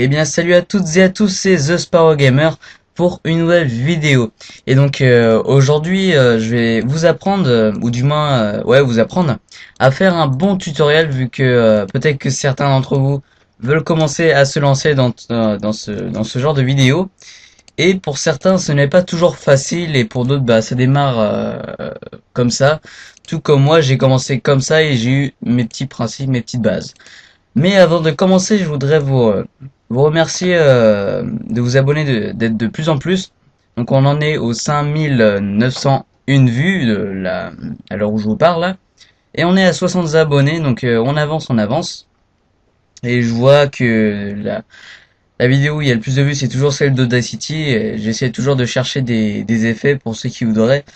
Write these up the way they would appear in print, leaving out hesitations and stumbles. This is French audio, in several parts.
Eh bien, salut à toutes et à tous, c'est The Sparrow Gamer pour une nouvelle vidéo. Et donc aujourd'hui, je vais vous apprendre, ou du moins, ouais, vous apprendre à faire un bon tutoriel vu que peut-être que certains d'entre vous veulent commencer à se lancer dans ce genre de vidéo. Et pour certains, ce n'est pas toujours facile et pour d'autres, bah, ça démarre comme ça. Tout comme moi, j'ai commencé comme ça et j'ai eu mes petits principes, mes petites bases. Mais avant de commencer, je voudrais vous remercier de vous abonner, d'être de plus en plus. Donc on en est aux 5901 vues à l'heure où je vous parle là. Et on est à 60 abonnés, donc on avance, on avance. Et je vois que la vidéo où il y a le plus de vues, c'est toujours celle d'Audacity. Et j'essaie toujours de chercher des effets pour ceux qui voudraient.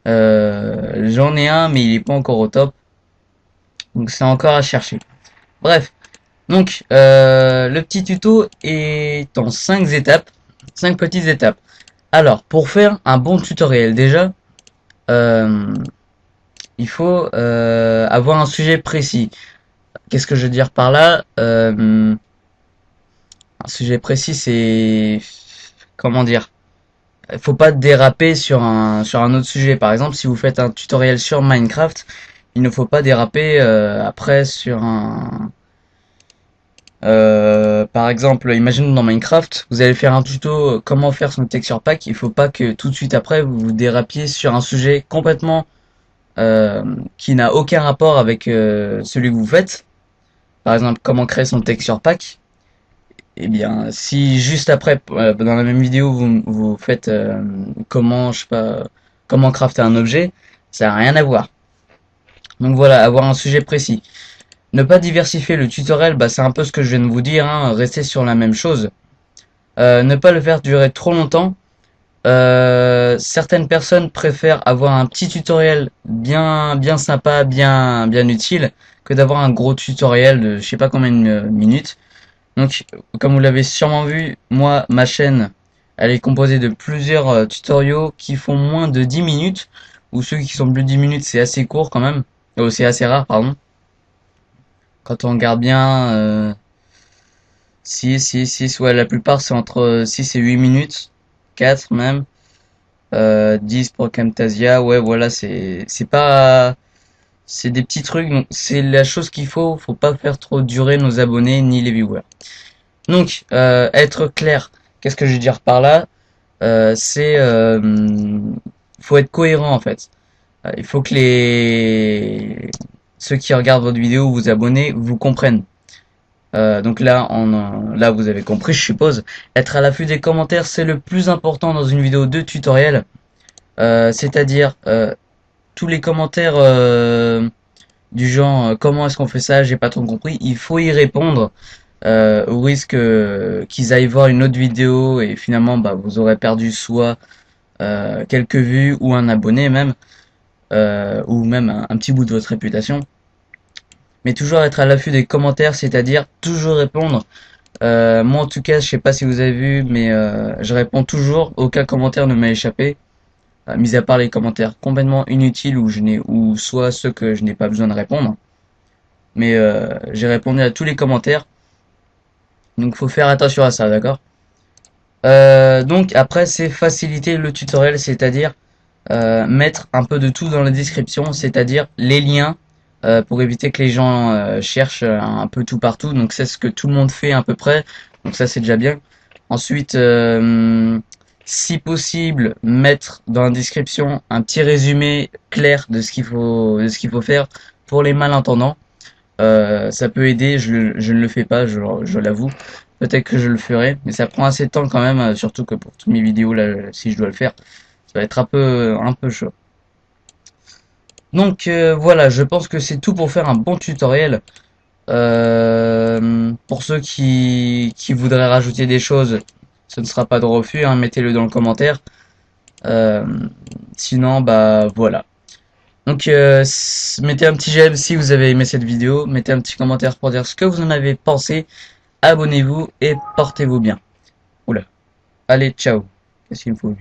J'en ai un, mais il est pas encore au top. Donc c'est encore à chercher. Bref. Donc, le petit tuto est en 5 étapes, 5 petites étapes. Alors, pour faire un bon tutoriel, déjà, euh, il faut avoir un sujet précis. Qu'est-ce que je veux dire par là? Un sujet précis, c'est... Comment dire? Il faut pas déraper sur un autre sujet. Par exemple, si vous faites un tutoriel sur Minecraft, il ne faut pas déraper après sur un par exemple, imaginons dans Minecraft, vous allez faire un tuto comment faire son texture pack. Il faut pas que tout de suite après vous vous dérapiez sur un sujet complètement qui n'a aucun rapport avec celui que vous faites. Par exemple, comment créer son texture pack. Eh bien, si juste après, dans la même vidéo, vous faites comment, je sais pas, comment crafter un objet, ça n'a rien à voir. Donc voilà, avoir un sujet précis. Ne pas diversifier le tutoriel, bah, c'est un peu ce que je viens de vous dire, hein, rester sur la même chose. Ne pas le faire durer trop longtemps. Certaines personnes préfèrent avoir un petit tutoriel bien sympa, bien utile, que d'avoir un gros tutoriel de je sais pas combien de minutes. Donc, comme vous l'avez sûrement vu, moi, ma chaîne, elle est composée de plusieurs tutoriaux qui font moins de 10 minutes, ou ceux qui sont plus de 10 minutes, c'est assez court quand même. C'est assez rare, pardon. Quand on regarde bien, 6, ouais, la plupart c'est entre 6 et 8 minutes, 4 même, 10 pour Camtasia, ouais, voilà, c'est pas, c'est des petits trucs, donc c'est la chose qu'il faut pas faire trop durer nos abonnés ni les viewers. Donc, être clair, qu'est-ce que je veux dire par là? C'est, faut être cohérent en fait. Il faut que ceux qui regardent votre vidéo, vous abonnez, vous comprennent. Donc là, là, vous avez compris, je suppose. Être à l'affût des commentaires, c'est le plus important dans une vidéo de tutoriel. C'est-à-dire tous les commentaires du genre comment est-ce qu'on fait ça, j'ai pas trop compris. Il faut y répondre au risque qu'ils aillent voir une autre vidéo et finalement, bah, vous aurez perdu soit quelques vues ou un abonné même, ou même un petit bout de votre réputation. Mais toujours être à l'affût des commentaires, c'est-à-dire toujours répondre. Moi en tout cas, je sais pas si vous avez vu, mais je réponds toujours, aucun commentaire ne m'a échappé, mis à part les commentaires complètement inutiles ou soit ceux que je n'ai pas besoin de répondre. Mais j'ai répondu à tous les commentaires, donc faut faire attention à ça, d'accord? Donc après c'est faciliter le tutoriel, c'est-à-dire mettre un peu de tout dans la description, c'est-à-dire les liens pour éviter que les gens cherchent un peu tout partout. Donc c'est ce que tout le monde fait à peu près. Donc ça c'est déjà bien. Ensuite, si possible, mettre dans la description un petit résumé clair de ce qu'il faut faire pour les malentendants. Ça peut aider. Je ne le fais pas, je l'avoue. Peut-être que je le ferai, mais ça prend assez de temps quand même, surtout que pour toutes mes vidéos là, si je dois le faire, ça va être un peu chaud. Donc voilà, je pense que c'est tout pour faire un bon tutoriel. Pour ceux qui voudraient rajouter des choses, ce ne sera pas de refus, hein, mettez-le dans le commentaire. Euh, Sinon, bah voilà. Donc mettez un petit j'aime si vous avez aimé cette vidéo, mettez un petit commentaire pour dire ce que vous en avez pensé, abonnez-vous et portez-vous bien. Oula, allez, ciao. Qu'est-ce qu'il me faut?